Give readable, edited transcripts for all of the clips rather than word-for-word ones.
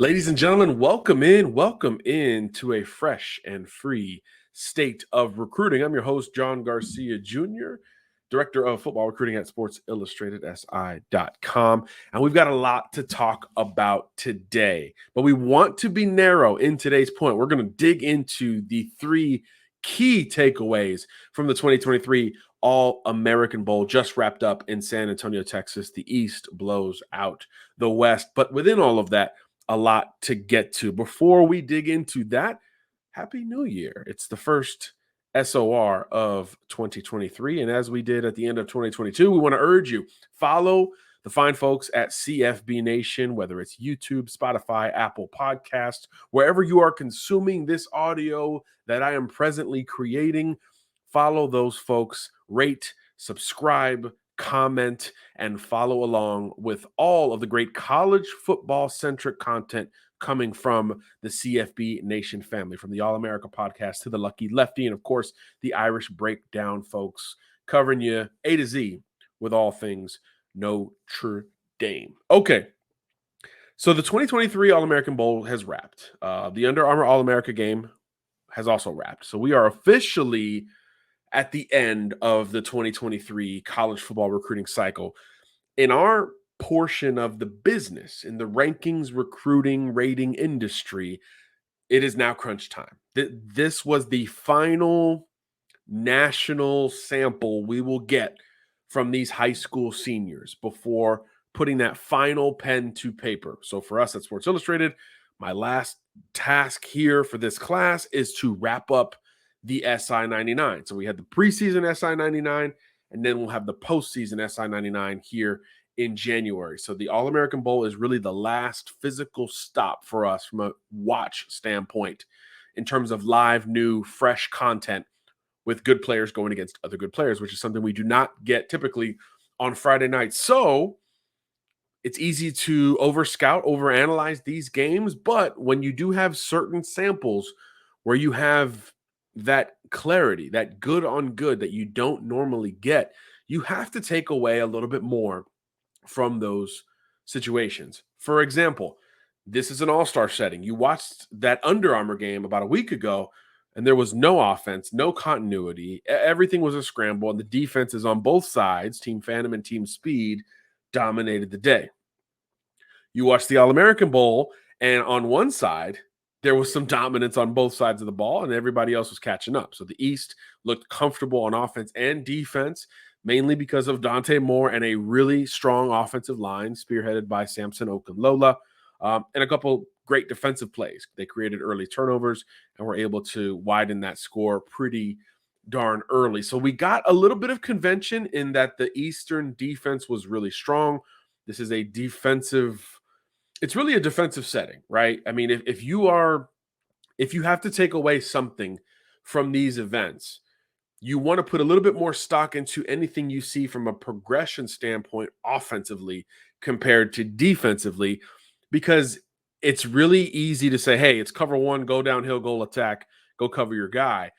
Ladies and gentlemen, welcome in to a fresh and free state of recruiting. I'm your host, John Garcia Jr., Director of Football Recruiting at Sports Illustrated, SI.com. And we've got a lot to talk about today, but we want to be narrow in today's point. We're going to dig into the three key takeaways from the 2023 All-American Bowl just wrapped up in San Antonio, Texas. The East blows out the West, but within all of that, a lot to get to. Before we dig into that, Happy New Year. It's the first SOR of 2023. And as we did at the end of 2022, we want to urge you, follow the fine folks at CFB Nation, whether it's YouTube, Spotify, Apple Podcasts, wherever you are consuming this audio that I am presently creating, follow those folks, rate, subscribe, comment, and follow along with all of the great college football-centric content coming from the CFB Nation family, from the All-America podcast to the Lucky Lefty, and of course, the Irish Breakdown folks, covering you A to Z with all things Notre Dame. Okay, so the 2023 All-American Bowl has wrapped. The Under Armour All-America game has also wrapped. So we are officially at the end of the 2023 college football recruiting cycle. In our portion of the business, in the rankings, recruiting, rating industry, it is now crunch time. This was the final national sample we will get from these high school seniors before putting that final pen to paper. So for us at Sports Illustrated, my last task here for this class is to wrap up the SI-99. So we had the preseason SI-99, and then we'll have the postseason SI-99 here in January. So the All-American Bowl is really the last physical stop for us from a watch standpoint in terms of live, new, fresh content with good players going against other good players, which is something we do not get typically on Friday nights. So it's easy to overscout, overanalyze these games, but when you do have certain samples where you have that clarity, that good on good that you don't normally get, you have to take away a little bit more from those situations. For example, this is an all-star setting. You watched that Under Armour game about a week ago, and there was no offense, no continuity. Everything was a scramble, and the defenses on both sides, Team Phantom and Team Speed, dominated the day. You watch the All-American Bowl, and on one side, there was some dominance on both sides of the ball, and everybody else was catching up. So the East looked comfortable on offense and defense, mainly because of Dante Moore and a really strong offensive line spearheaded by Samson Okunlola, and a couple great defensive plays. They created early turnovers and were able to widen that score pretty darn early. So we got a little bit of convention in that the Eastern defense was really strong. This is a defensive it's really a defensive setting, right? I mean, if you have to take away something from these events, you want to put a little bit more stock into anything you see from a progression standpoint offensively compared to defensively, because it's really easy to say, hey, it's cover one, go downhill, go attack, go cover your guy.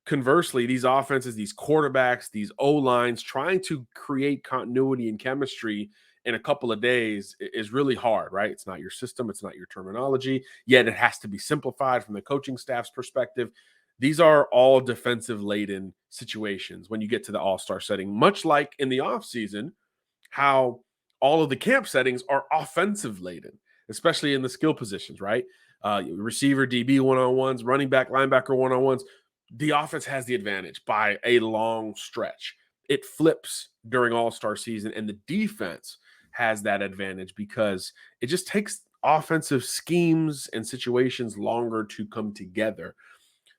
Conversely, these offenses, these quarterbacks, these O-lines, trying to create continuity and chemistry in a couple of days is really hard, right? It's not your system. It's not your terminology. Yet it has to be simplified from the coaching staff's perspective. These are all defensive-laden situations when you get to the all-star setting, much like in the offseason, how all of the camp settings are offensive-laden, especially in the skill positions, right? Receiver, DB one-on-ones, running back, linebacker one-on-ones. The offense has the advantage by a long stretch. It flips during all-star season, and the defense has that advantage because it just takes offensive schemes and situations longer to come together.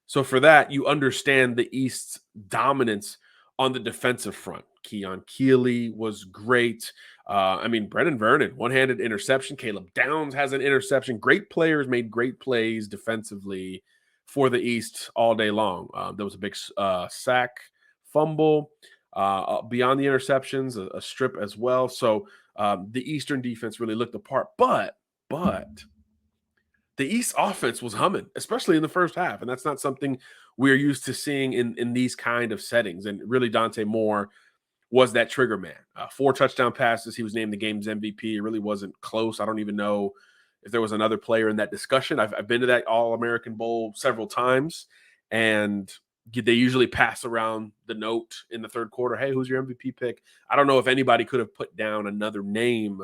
So for that, you understand the East's dominance on the defensive front. Keon Keeley was great. Brennan Vernon, one-handed interception. Caleb Downs has an interception. Great players made great plays defensively for the East all day long. There was a big sack, fumble, beyond the interceptions, a strip as well. So the Eastern defense really looked the part. But the East offense was humming, especially in the first half. And that's not something we're used to seeing in these kind of settings. And really, Dante Moore was that trigger man. 4 touchdown passes. He was named the game's MVP. It really wasn't close. I don't even know if there was another player in that discussion. I've been to that All-American Bowl several times, and they usually pass around the note in the third quarter. Hey, who's your MVP pick? I don't know if anybody could have put down another name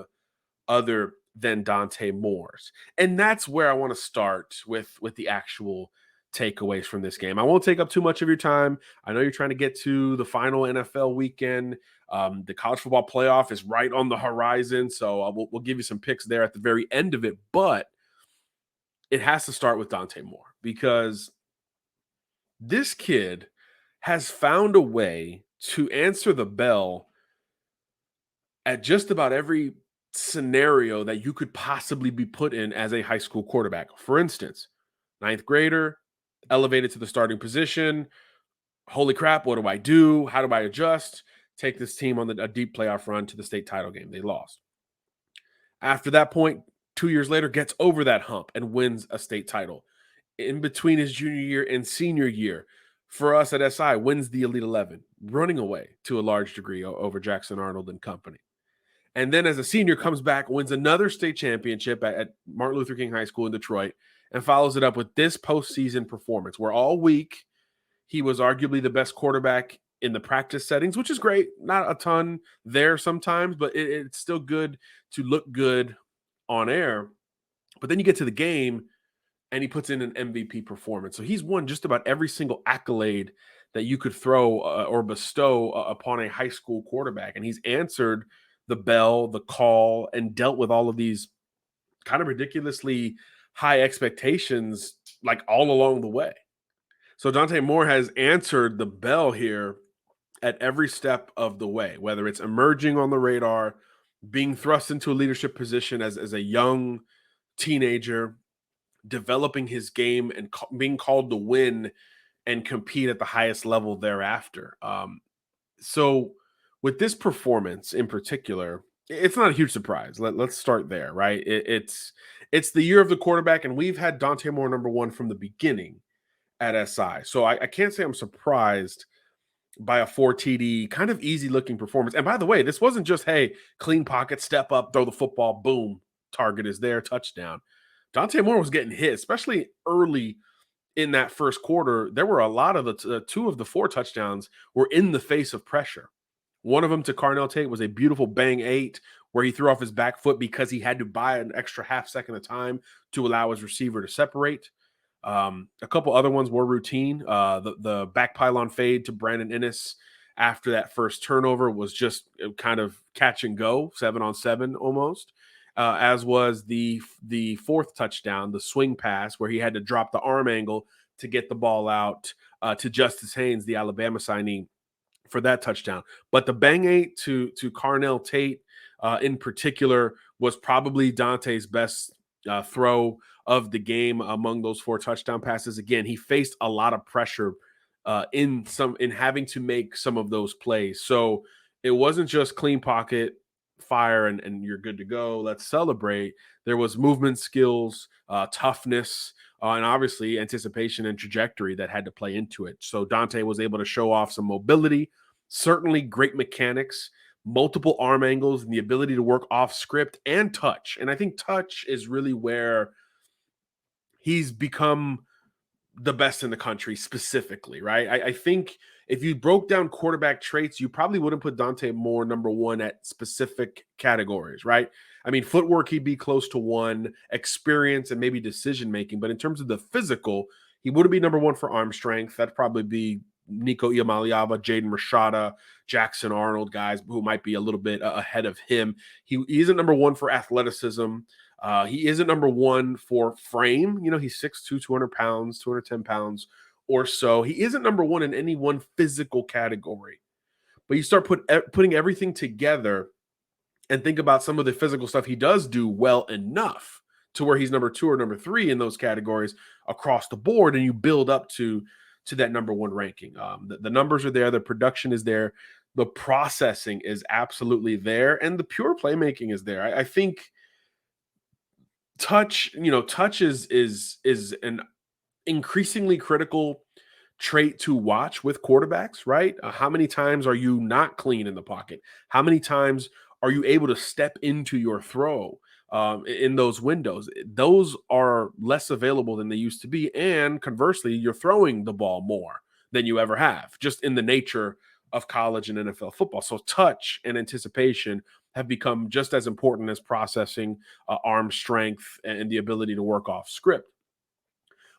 other than Dante Moore's. And that's where I want to start with the actual takeaways from this game. I won't take up too much of your time. I know you're trying to get to the final NFL weekend. The college football playoff is right on the horizon, so we'll give you some picks there at the very end of it. But it has to start with Dante Moore, because this kid has found a way to answer the bell at just about every scenario that you could possibly be put in as a high school quarterback. For instance, ninth grader, elevated to the starting position. Holy crap, what do I do? How do I adjust? Take this team on a deep playoff run to the state title game. They lost. After that point, 2 years later, gets over that hump and wins a state title. In between his junior year and senior year, for us at SI, wins the Elite 11, running away to a large degree over Jackson Arnold and company. And then as a senior, comes back, wins another state championship at Martin Luther King High School in Detroit, and follows it up with this postseason performance, where all week he was arguably the best quarterback in the practice settings, which is great. Not a ton there sometimes, but it's still good to look good on air. But then you get to the game, and he puts in an MVP performance. So he's won just about every single accolade that you could throw or bestow upon a high school quarterback. And he's answered the bell, the call, and dealt with all of these kind of ridiculously high expectations like all along the way. So Dante Moore has answered the bell here at every step of the way, whether it's emerging on the radar, being thrust into a leadership position as a young teenager, developing his game and being called to win and compete at the highest level thereafter. So with this performance in particular, it's not a huge surprise. Let's start there, right? It's the year of the quarterback, and we've had Dante Moore number one from the beginning at SI. So I can't say I'm surprised by a 4 TD, kind of easy looking performance. And by the way, this wasn't just, hey, clean pocket, step up, throw the football, boom, target is there, touchdown. Dante Moore was getting hit, especially early in that first quarter. There were a lot of the 2 of the 4 touchdowns were in the face of pressure. One of them to Carnell Tate was a beautiful bang 8 where he threw off his back foot because he had to buy an extra half second of time to allow his receiver to separate. A couple other ones were routine. The back pylon fade to Brandon Innes after that first turnover was just kind of catch and go, 7-on-7 almost. As was the 4th touchdown, the swing pass where he had to drop the arm angle to get the ball out to Justice Haynes, the Alabama signee, for that touchdown. But the bang 8 to Carnell Tate in particular was probably Dante's best throw of the game among those 4 touchdown passes. Again, he faced a lot of pressure in having to make some of those plays. So it wasn't just clean pocket, fire, and you're good to go. Let's celebrate. There was movement skills, toughness, and obviously anticipation and trajectory that had to play into it. So Dante was able to show off some mobility, certainly great mechanics, multiple arm angles, and the ability to work off script and touch. And I think touch is really where he's become the best in the country specifically, right? I think if you broke down quarterback traits, you probably wouldn't put Dante Moore number 1 at specific categories, right? I mean, footwork, he'd be close to 1, experience and maybe decision-making. But in terms of the physical, he wouldn't be number 1 for arm strength. That'd probably be Nico Iamaleava, Jaden Rashada, Jackson Arnold, guys who might be a little bit ahead of him. He isn't number 1 for athleticism. He isn't number 1 for frame. You know, he's 6'2", 200 pounds, 210 pounds or so. He isn't number 1 in any one physical category. But you start putting everything together and think about some of the physical stuff he does do well enough to where he's number 2 or number 3 in those categories across the board, and you build up to that number 1 ranking. The numbers are there. The production is there. The processing is absolutely there. And the pure playmaking is there. I think touch is an increasingly critical trait to watch with quarterbacks, right? How many times are you not clean in the pocket? How many times are you able to step into your throw? in those windows. Those are less available than they used to be. And conversely, you're throwing the ball more than you ever have, just in the nature of college and NFL football. So touch and anticipation have become just as important as processing, arm strength, and the ability to work off script.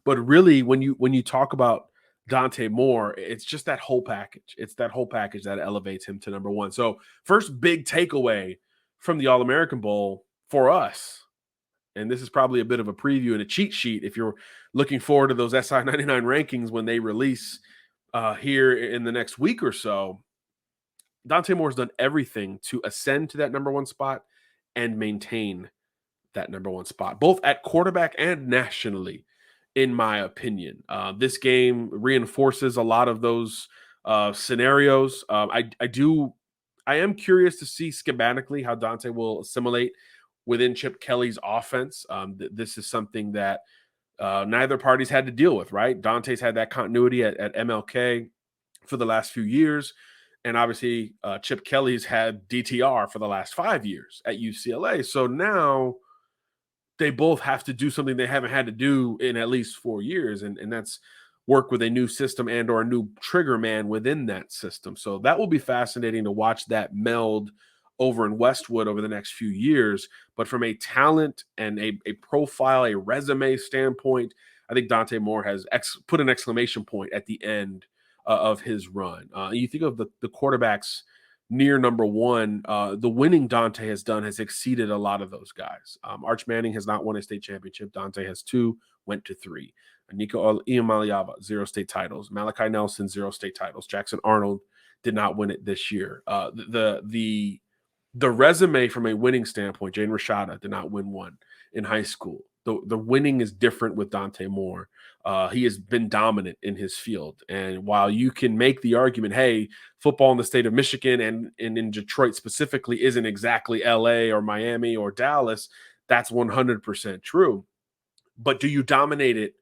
But really, when you talk about Dante Moore, it's just that whole package. It's that whole package that elevates him to number one. So first big takeaway from the All-American Bowl for us, and this is probably a bit of a preview and a cheat sheet if you're looking forward to those SI 99 rankings when they release here in the next week or so. Dante Moore's done everything to ascend to that number one spot and maintain that number one spot, both at quarterback and nationally, in my opinion. This game reinforces a lot of those scenarios. I am curious to see schematically how Dante will assimilate within Chip Kelly's offense. This is something that neither party's had to deal with, right? Dante's had that continuity at MLK for the last few years. And obviously, Chip Kelly's had DTR for the last 5 years at UCLA. So now they both have to do something they haven't had to do in at least 4 years, and that's work with a new system and or a new trigger man within that system. So that will be fascinating to watch that meld over in Westwood over the next few years. But from a talent and a profile, a resume standpoint, I think Dante Moore has put an exclamation point at the end of his run. You think of the quarterbacks near number one, the winning Dante has done has exceeded a lot of those guys. Arch Manning has not won a state championship. Dante has 2, went to 3. Nico Iamaleava, 0 state titles. Malachi Nelson, 0 state titles. Jackson Arnold did not win it this year. The resume from a winning standpoint, Jane Rashada did not win one in high school. The winning is different with Dante Moore. He has been dominant in his field. And while you can make the argument, hey, football in the state of Michigan and in Detroit specifically isn't exactly LA or Miami or Dallas, that's 100% true. But do you dominate it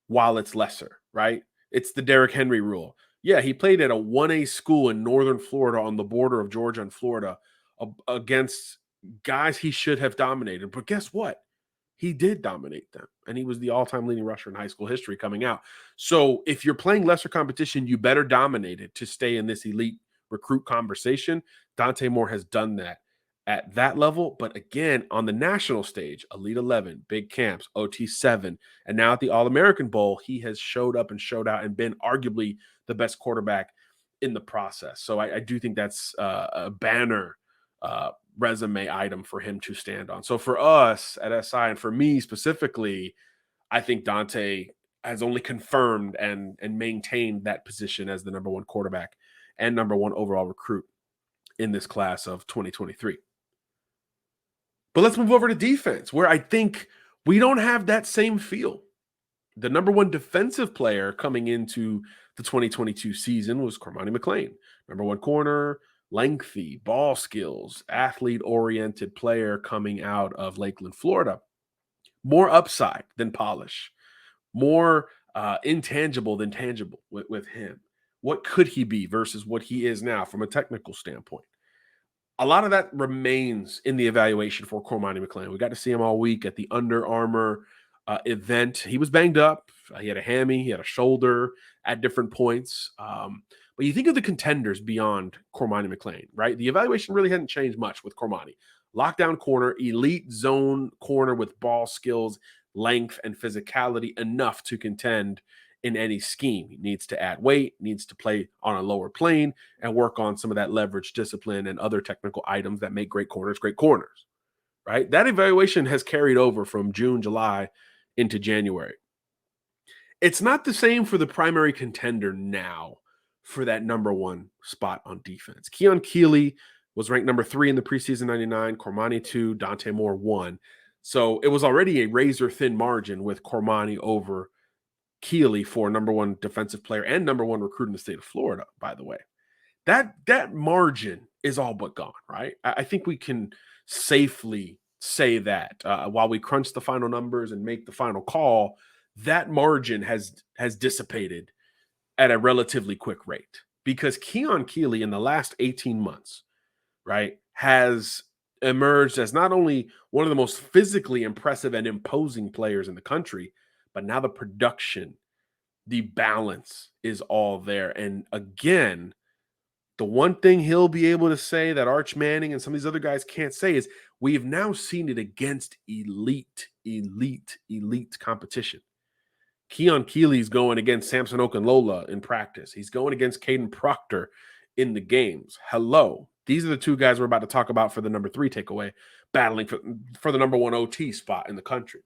while it's lesser, right? It's the Derrick Henry rule. Yeah, he played at a 1A school in northern Florida on the border of Georgia and Florida against guys he should have dominated. But guess what? He did dominate them, and he was the all-time leading rusher in high school history coming out. So if you're playing lesser competition, you better dominate it to stay in this elite recruit conversation. Dante Moore has done that at that level. But again, on the national stage, Elite 11, big camps, OT7, and now at the All-American Bowl, he has showed up and showed out and been arguably the best quarterback in the process. So I do think that's a banner resume item for him to stand on. So for us at SI and for me specifically, I think Dante has only confirmed and maintained that position as the number one quarterback and number one overall recruit in this class of 2023. But let's move over to defense, where I think we don't have that same feel. The number one defensive player coming into the 2022 season was Cormani McClain, number one corner, lengthy, ball skills, athlete-oriented player coming out of Lakeland, Florida. More upside than polish, more intangible than tangible with him. What could he be versus what he is now from a technical standpoint? A lot of that remains in the evaluation for Cormani McClain. We got to see him all week at the Under Armour event. He was banged up. He had a hammy, he had a shoulder at different points. But you think of the contenders beyond Cormani McClain, right? The evaluation really hadn't changed much with Cormani. Lockdown corner, elite zone corner with ball skills, length, and physicality enough to contend in any scheme. He needs to add weight, needs to play on a lower plane, and work on some of that leverage discipline and other technical items that make great corners, right? That evaluation has carried over from June, July into January. It's not the same for the primary contender now for that number one spot on defense. Keon Keeley was ranked number 3 in the preseason 99, Cormani 2, Dante Moore 1. So it was already a razor thin margin with Cormani over Keeley for number one defensive player and number one recruit in the state of Florida, by the way. That margin is all but gone, right? I think we can safely say that while we crunch the final numbers and make the final call, that margin has dissipated at a relatively quick rate because Keon Keeley in the last 18 months, right, has emerged as not only one of the most physically impressive and imposing players in the country, but now the production, the balance is all there. And again, the one thing he'll be able to say that Arch Manning and some of these other guys can't say is we've now seen it against elite competition. Keon Keeley's going against Samson Okunlola in practice. He's going against Caden Proctor in the games. Hello. These are the two guys we're about to talk about for the number 3 takeaway, battling for the number 1 OT spot in the country.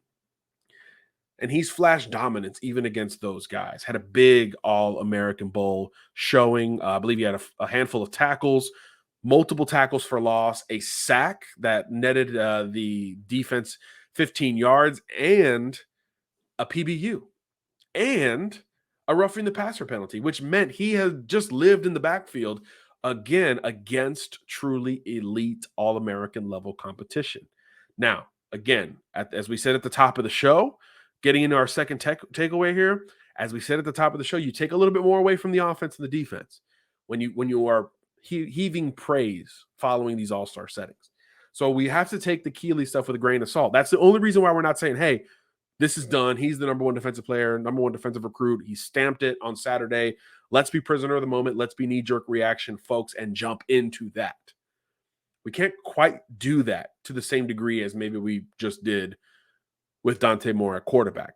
And he's flashed dominance even against those guys. Had a big All-American Bowl showing. I believe he had a handful of tackles, multiple tackles for loss, a sack that netted the defense 15 yards, and a PBU, and a roughing the passer penalty, which meant he had just lived in the backfield again against truly elite All-American level competition. Now, again, as we said at the top of the show, getting into our second takeaway here, as we said at the top of the show, you take a little bit more away from the offense and the defense when you are heaving praise following these all-star settings. So we have to take the Keeley stuff with a grain of salt. That's the only reason why we're not saying, hey, this is done. He's the number 1 defensive player, number 1 defensive recruit. He stamped it on Saturday. Let's be prisoner of the moment. Let's be knee-jerk reaction, folks, and jump into that. We can't quite do that to the same degree as maybe we just did with Dante Moore at quarterback,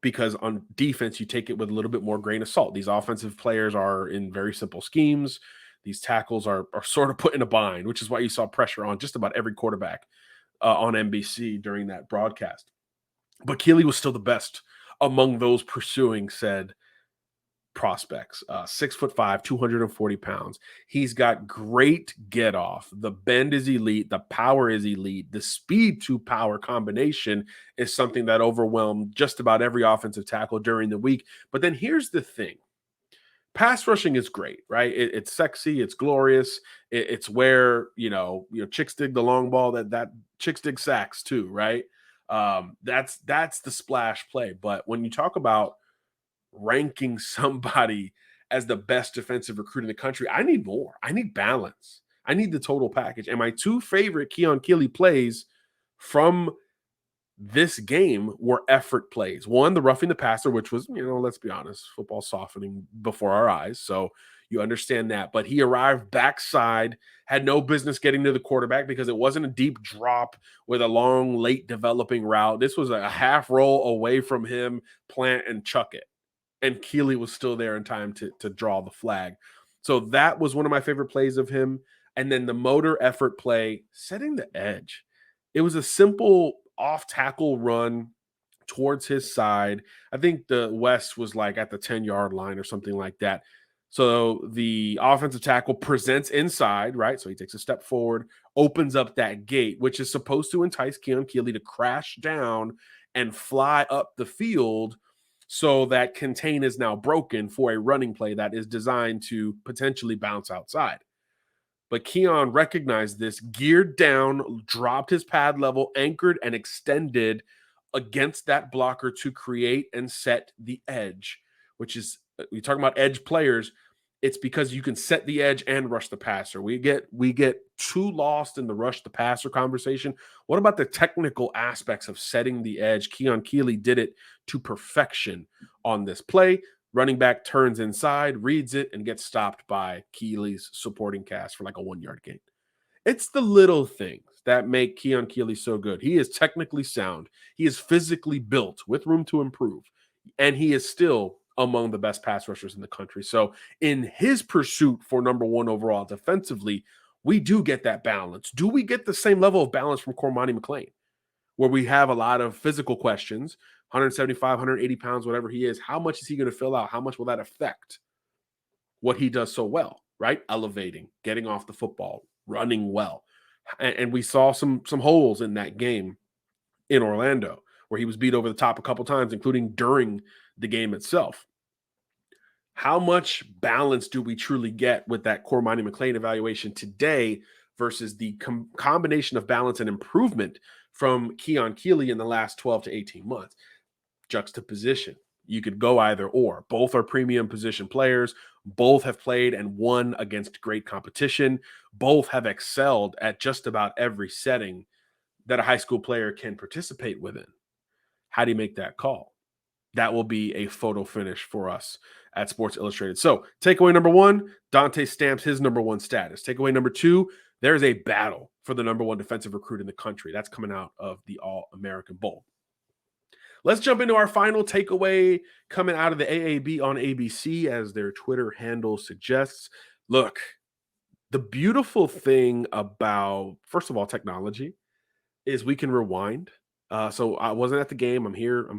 because on defense, you take it with a little bit more grain of salt. These offensive players are in very simple schemes. These tackles are sort of put in a bind, which is why you saw pressure on just about every quarterback on NBC during that broadcast. But Keeley was still the best among those pursuing said prospects. 6'5", 240 pounds. He's got great get off. The bend is elite. The power is elite. The speed to power combination is something that overwhelmed just about every offensive tackle during the week. But then here's the thing. Pass rushing is great, right? It's sexy. It's glorious. It's where, chicks dig the long ball, that chicks dig sacks too, right? That's the splash play. But when you talk about ranking somebody as the best defensive recruit in the country, I need more. I need balance. I need the total package. And my 2 favorite Keon Keeley plays from this game were effort plays. One, the roughing the passer, which was, let's be honest, football softening before our eyes. So you understand that. But he arrived backside, had no business getting to the quarterback because it wasn't a deep drop with a long, late developing route. This was a half roll away from him, plant and chuck it. And Keeley was still there in time to draw the flag. So that was one of my favorite plays of him. And then the motor effort play, setting the edge. It was a simple off-tackle run towards his side. I think the West was like at the 10-yard line or something like that. So the offensive tackle presents inside, right? So he takes a step forward, opens up that gate, which is supposed to entice Keon Keeley to crash down and fly up the field so that contain is now broken for a running play that is designed to potentially bounce outside. But Keon recognized this, geared down, dropped his pad level, anchored, and extended against that blocker to create and set the edge, which is, we talking about edge players. It's because you can set the edge and rush the passer. We get too lost in the rush the passer conversation. What about the technical aspects of setting the edge? Keon Keeley did it to perfection on this play. Running back turns inside, reads it, and gets stopped by Keeley's supporting cast for like a 1-yard gain. It's the little things that make Keon Keeley so good. He is technically sound. He is physically built with room to improve. And he is still among the best pass rushers in the country. So in his pursuit for number 1 overall defensively, we do get that balance. Do we get the same level of balance from Cormani McClain, where we have a lot of physical questions, 175, 180 pounds, whatever he is? How much is he going to fill out? How much will that affect what he does so well, right? Elevating, getting off the football, running well. And we saw some holes in that game in Orlando where he was beat over the top a couple times, including during the game itself. How much balance do we truly get with that Cormani McClain evaluation today versus the combination of balance and improvement from Keon Keeley in the last 12 to 18 months? Juxtaposition. You could go either or. Both are premium position players. Both have played and won against great competition. Both have excelled at just about every setting that a high school player can participate within. How do you make that call? That will be a photo finish for us at Sports Illustrated. So, takeaway number one, Dante stamps his number one status. Takeaway number two, there's a battle for the number one defensive recruit in the country. That's coming out of the All-American Bowl. Let's jump into our final takeaway coming out of the AAB on ABC, as their Twitter handle suggests. Look, the beautiful thing about, first of all, technology is we can rewind. So I wasn't at the game. I'm here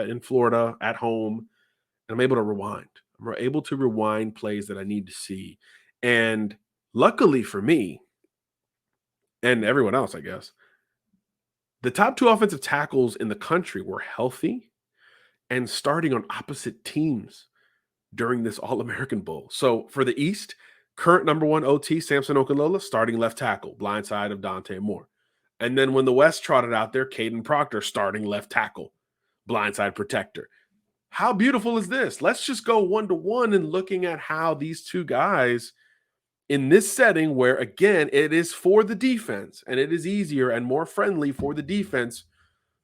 in Florida at home, and I'm able to rewind. I'm able to rewind plays that I need to see. And luckily for me and everyone else, I guess, the top two offensive tackles in the country were healthy and starting on opposite teams during this All-American Bowl. So for the East, current number one OT, Samson Okunlola, starting left tackle, blind side of Dante Moore. And then when the West trotted out there, Caden Proctor, starting left tackle, blindside protector. How beautiful is this? Let's just go one-to-one and looking at how these two guys in this setting where, again, it is for the defense and it is easier and more friendly for the defense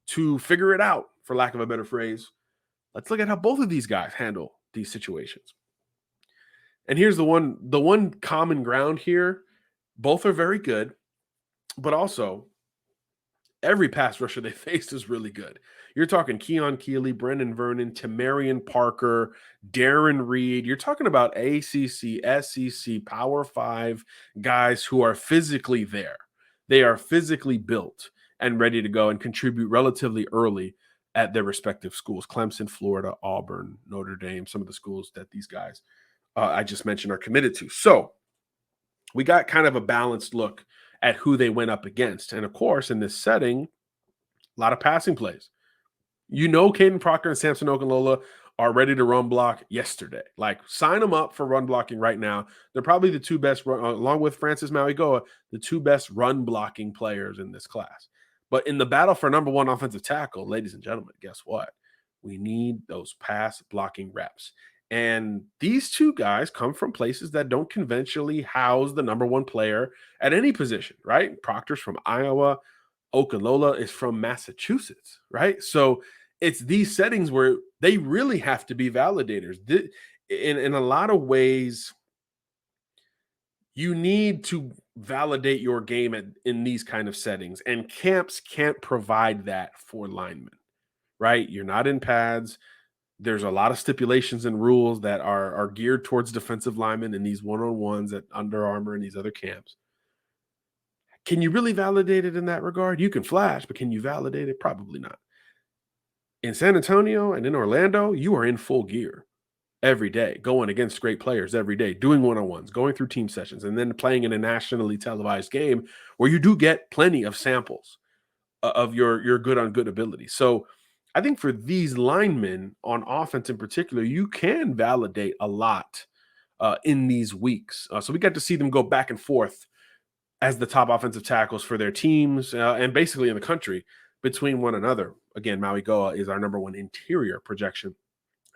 to figure it out, for lack of a better phrase. Let's look at how both of these guys handle these situations. And here's the one common ground here. Both are very good, but also every pass rusher they faced is really good. You're talking Keon Keeley, Brendan Vernon, Tamarian Parker, Darren Reed. You're talking about ACC, SEC, Power 5 guys who are physically there. They are physically built and ready to go and contribute relatively early at their respective schools. Clemson, Florida, Auburn, Notre Dame, some of the schools that these guys I just mentioned are committed to. So we got kind of a balanced look at who they went up against. And of course, in this setting, a lot of passing plays. You know, Caden Proctor and Samson Okunlola are ready to run block yesterday. Like, sign them up for run blocking right now. They're probably the two best, along with Francis Mauigoa, the two best run blocking players in this class. But in the battle for number one offensive tackle, ladies and gentlemen, guess what? We need those pass blocking reps. And these two guys come from places that don't conventionally house the number one player at any position, right? Proctor's from Iowa. Okunlola is from Massachusetts, right? So it's these settings where they really have to be validators. In a lot of ways, you need to validate your game in these kind of settings, and camps can't provide that for linemen, right? You're not in pads. There's a lot of stipulations and rules that are geared towards defensive linemen in these one-on-ones at Under Armour and these other camps. Can you really validate it in that regard? You can flash, but can you validate it? Probably not. In San Antonio and in Orlando, you are in full gear every day, going against great players every day, doing one-on-ones, going through team sessions, and then playing in a nationally televised game where you do get plenty of samples of your good on good ability. So I think for these linemen on offense in particular, you can validate a lot in these weeks. So we got to see them go back and forth as the top offensive tackles for their teams and basically in the country between one another. Again, Mauigoa is our number one interior projection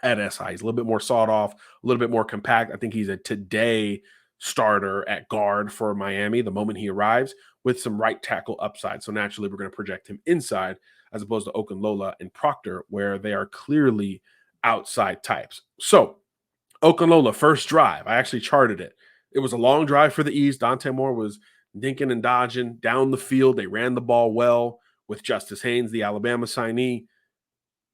at SI. He's a little bit more sawed off, a little bit more compact. I think he's a today starter at guard for Miami the moment he arrives, with some right tackle upside. So naturally, we're going to project him inside as opposed to Okunlola and Proctor, where they are clearly outside types. So Okunlola, first drive, I actually charted it. It was a long drive for the East. Dante Moore was dinking and dodging down the field. They ran the ball well with Justice Haynes, the Alabama signee.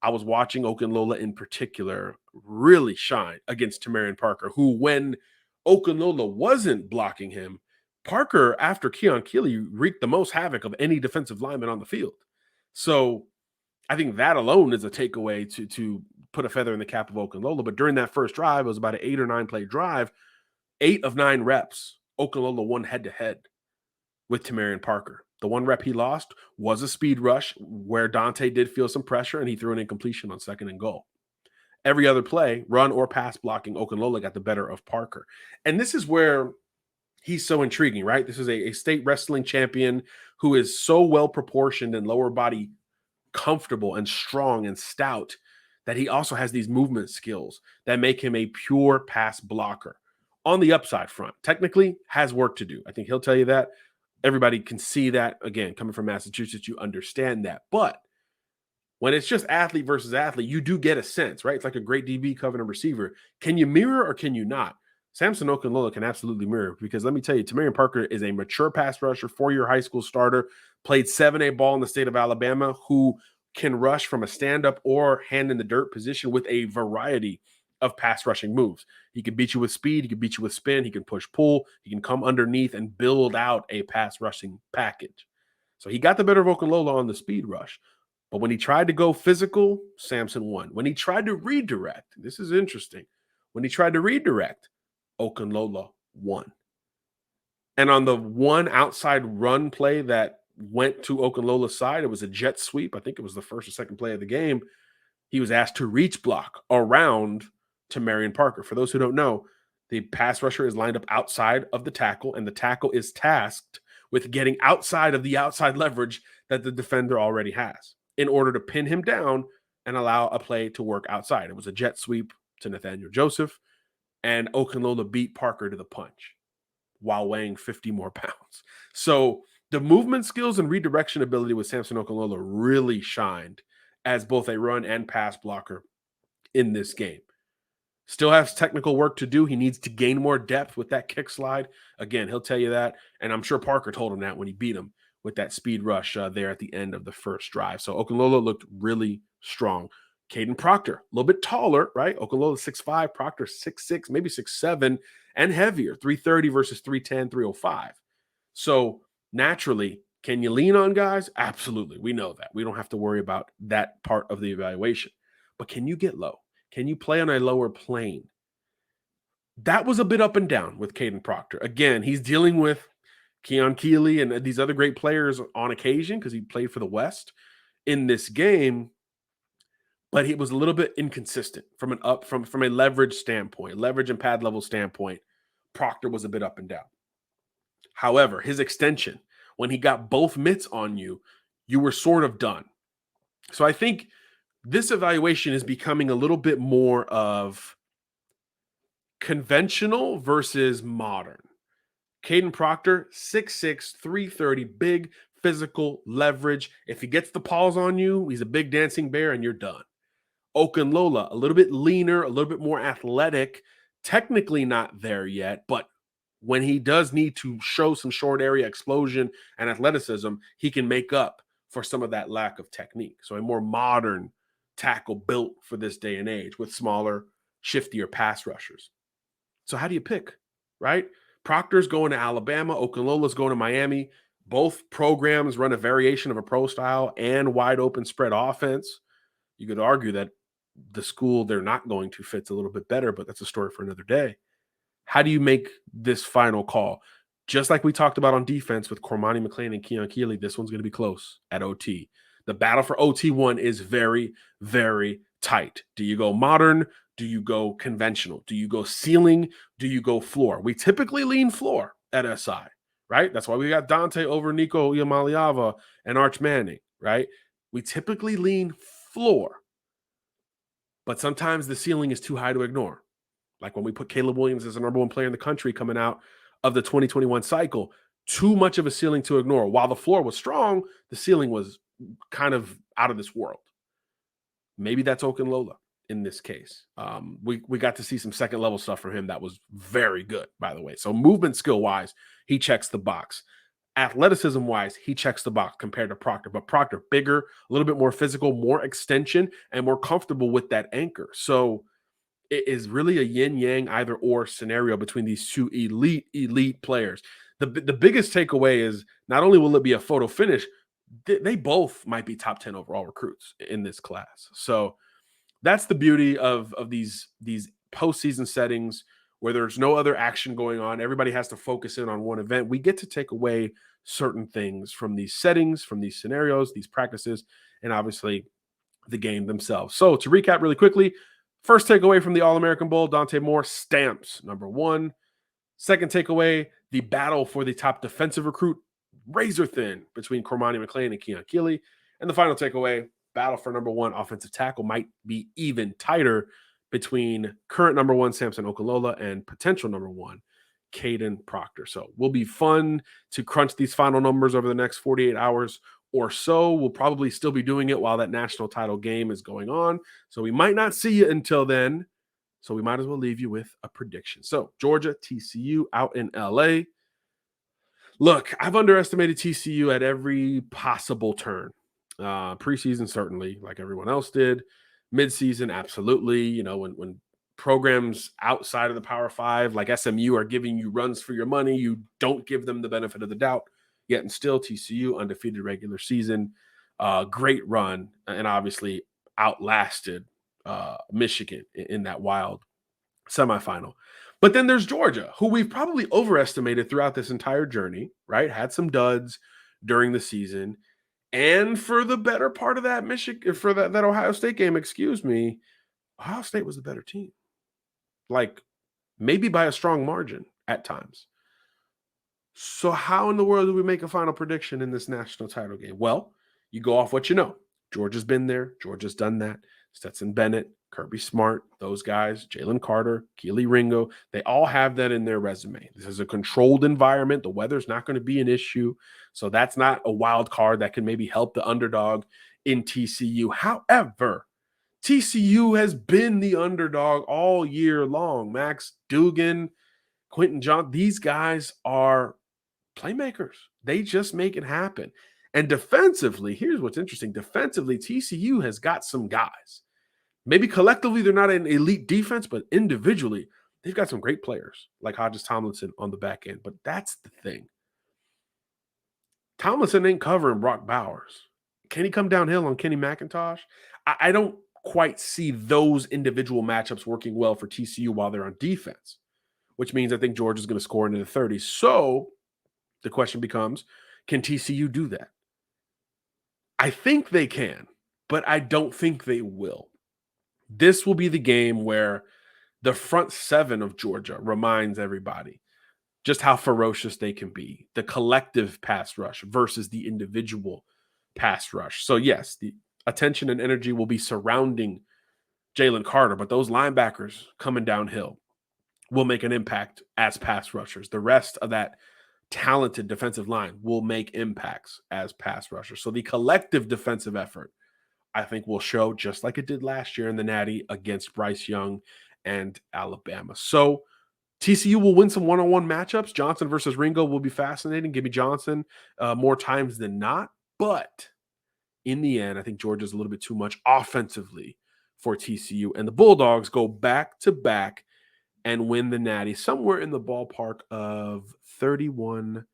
I was watching Okunlola in particular really shine against Tamarian Parker, who, when Okunlola wasn't blocking him, Parker, after Keon Keeley, wreaked the most havoc of any defensive lineman on the field. So I think that alone is a takeaway to put a feather in the cap of Okunlola. But during that first drive, it was about an 8 or 9 play drive, 8 of 9 reps, Okunlola won head-to-head with Tamarian Parker. The one rep he lost was a speed rush where Dante did feel some pressure and he threw an incompletion on 2nd and goal. Every other play, run or pass blocking, Okunlola got the better of Parker. And this is where he's so intriguing, right? This is a state wrestling champion who is so well proportioned and lower body comfortable and strong and stout that he also has these movement skills that make him a pure pass blocker on the upside front. Technically, has work to do. I think he'll tell you that. Everybody can see that. Again, coming from Massachusetts, you understand that. But when it's just athlete versus athlete, you do get a sense, right? It's like a great DB covering a receiver. Can you mirror or can you not? Samson Okunlola can absolutely mirror, because let me tell you, Tamarian Parker is a mature pass rusher, 4-year high school starter, played 7A ball in the state of Alabama, who can rush from a stand-up or hand in the dirt position with a variety of pass rushing moves. He can beat you with speed. He can beat you with spin. He can push pull. He can come underneath and build out a pass rushing package. So he got the better of Okunlola on the speed rush. But when he tried to go physical, Samson won. When he tried to redirect, this is interesting. When he tried to redirect, Okunlola won. And on the one outside run play that went to Okunlola's side, it was a jet sweep. I think it was the first or second play of the game. He was asked to reach block around Tamarian Parker. For those who don't know, the pass rusher is lined up outside of the tackle, and the tackle is tasked with getting outside of the outside leverage that the defender already has in order to pin him down and allow a play to work outside. It was a jet sweep to Nathaniel Joseph, and Okunlola beat Parker to the punch while weighing 50 more pounds. So the movement skills and redirection ability with Samson Okunlola really shined as both a run and pass blocker in this game. Still has technical work to do. He needs to gain more depth with that kick slide. Again, he'll tell you that. And I'm sure Parker told him that when he beat him with that speed rush there at the end of the first drive. So Okunlola looked really strong. Caden Proctor, a little bit taller, right? Okunlola 6'5", Proctor 6'6", maybe 6'7", and heavier, 330 versus 310, 305. So naturally, can you lean on guys? Absolutely. We know that. We don't have to worry about that part of the evaluation. But can you get low? Can you play on a lower plane? That was a bit up and down with Caden Proctor. Again, he's dealing with Keon Keeley and these other great players on occasion because he played for the West in this game, but he was a little bit inconsistent from a leverage standpoint, leverage and pad level standpoint. Proctor was a bit up and down. However, his extension, when he got both mitts on you, you were sort of done. So I think this evaluation is becoming a little bit more of conventional versus modern. Caden Proctor, 6'6", 330, big physical leverage. If he gets the paws on you, he's a big dancing bear and you're done. Okunlola, a little bit leaner, a little bit more athletic, technically not there yet, but when he does need to show some short area explosion and athleticism, he can make up for some of that lack of technique. So a more modern tackle built for this day and age with smaller, shiftier pass rushers. So how do you pick, right? Proctor's going to Alabama. Okunlola's going to Miami. Both programs run a variation of a pro style and wide open spread offense. You could argue that the school they're not going to fits a little bit better, but that's a story for another day. How do you make this final call? Just like we talked about on defense with Cormani McLean and Keon Keeley, this one's going to be close at OT. The battle for OT1 is very, very tight. Do you go modern? Do you go conventional? Do you go ceiling? Do you go floor? We typically lean floor at SI, right? That's why we got Dante over Nico Iamaliava and Arch Manning, right? We typically lean floor, but sometimes the ceiling is too high to ignore. Like when we put Caleb Williams as the number one player in the country coming out of the 2021 cycle, too much of a ceiling to ignore. While the floor was strong, the ceiling was kind of out of this world. Maybe that's Okunlola in this case. We got to see some second level stuff from him that was very good, by the way. So movement skill wise, he checks the box. Athleticism wise, he checks the box compared to Proctor. But Proctor, bigger, a little bit more physical, more extension, and more comfortable with that anchor. So it is really a yin-yang either-or scenario between these two elite players. The biggest takeaway is not only will it be a photo finish, they both might be top 10 overall recruits in this class. So that's the beauty of these postseason settings where there's no other action going on. Everybody has to focus in on one event. We get to take away certain things from these settings, from these scenarios, these practices, and obviously the game themselves. So to recap really quickly, first takeaway from the All-American Bowl, Dante Moore stamps number one. Second takeaway, the battle for the top defensive recruit, razor thin between Cormani McLean and Keon Keeley. And the final takeaway, battle for number one offensive tackle might be even tighter between current number one Samson Okalola and potential number one Caden Proctor. So will be fun to crunch these final numbers over the next 48 hours or so. We'll probably still be doing it while that national title game is going on. So we might not see you until then. So we might as well leave you with a prediction. So Georgia, TCU out in LA. Look, I've underestimated TCU at every possible turn. Preseason, certainly, like everyone else did. Midseason, absolutely. You know, when programs outside of the Power Five, like SMU, are giving you runs for your money, you don't give them the benefit of the doubt. Yet and still, TCU, undefeated regular season, great run, and obviously outlasted Michigan in that wild semifinal. But then there's Georgia, who we've probably overestimated throughout this entire journey, right? Had some duds during the season. And for the better part of that Michigan, for that Ohio State game, excuse me, Ohio State was the better team. Like maybe by a strong margin at times. So how in the world do we make a final prediction in this national title game? Well, you go off what you know. Georgia's been there. Georgia's done that. Stetson Bennett, Kirby Smart, those guys, Jalen Carter, Keely Ringo, they all have that in their resume. This is a controlled environment. The weather's not going to be an issue. So that's not a wild card that can maybe help the underdog in TCU. However, TCU has been the underdog all year long. Max Dugan, Quentin John, these guys are playmakers. They just make it happen. And defensively, here's what's interesting. Defensively, TCU has got some guys. Maybe collectively, they're not an elite defense, but individually, they've got some great players like Hodges Tomlinson on the back end. But that's the thing. Tomlinson ain't covering Brock Bowers. Can he come downhill on Kenny McIntosh? I don't quite see those individual matchups working well for TCU while they're on defense, which means I think Georgia's going to score into the 30s. So the question becomes, can TCU do that? I think they can, but I don't think they will. This will be the game where the front seven of Georgia reminds everybody just how ferocious they can be. The collective pass rush versus the individual pass rush. So yes, the attention and energy will be surrounding Jalen Carter, but those linebackers coming downhill will make an impact as pass rushers. The rest of that talented defensive line will make impacts as pass rushers. So the collective defensive effort, I think, will show just like it did last year in the Natty against Bryce Young and Alabama. So TCU will win some one-on-one matchups. Johnson versus Ringo will be fascinating. Give me Johnson more times than not. But in the end, I think Georgia's a little bit too much offensively for TCU. And the Bulldogs go back-to-back and win the Natty somewhere in the ballpark of 31-24.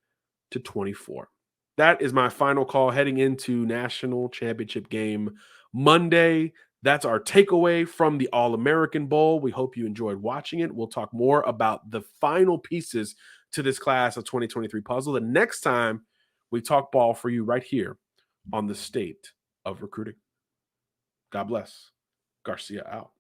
That is my final call heading into national championship game Monday. That's our takeaway from the All-American Bowl. We hope you enjoyed watching it. We'll talk more about the final pieces to this class of 2023 puzzle the next time we talk ball for you right here on the State of Recruiting. God bless. Garcia out.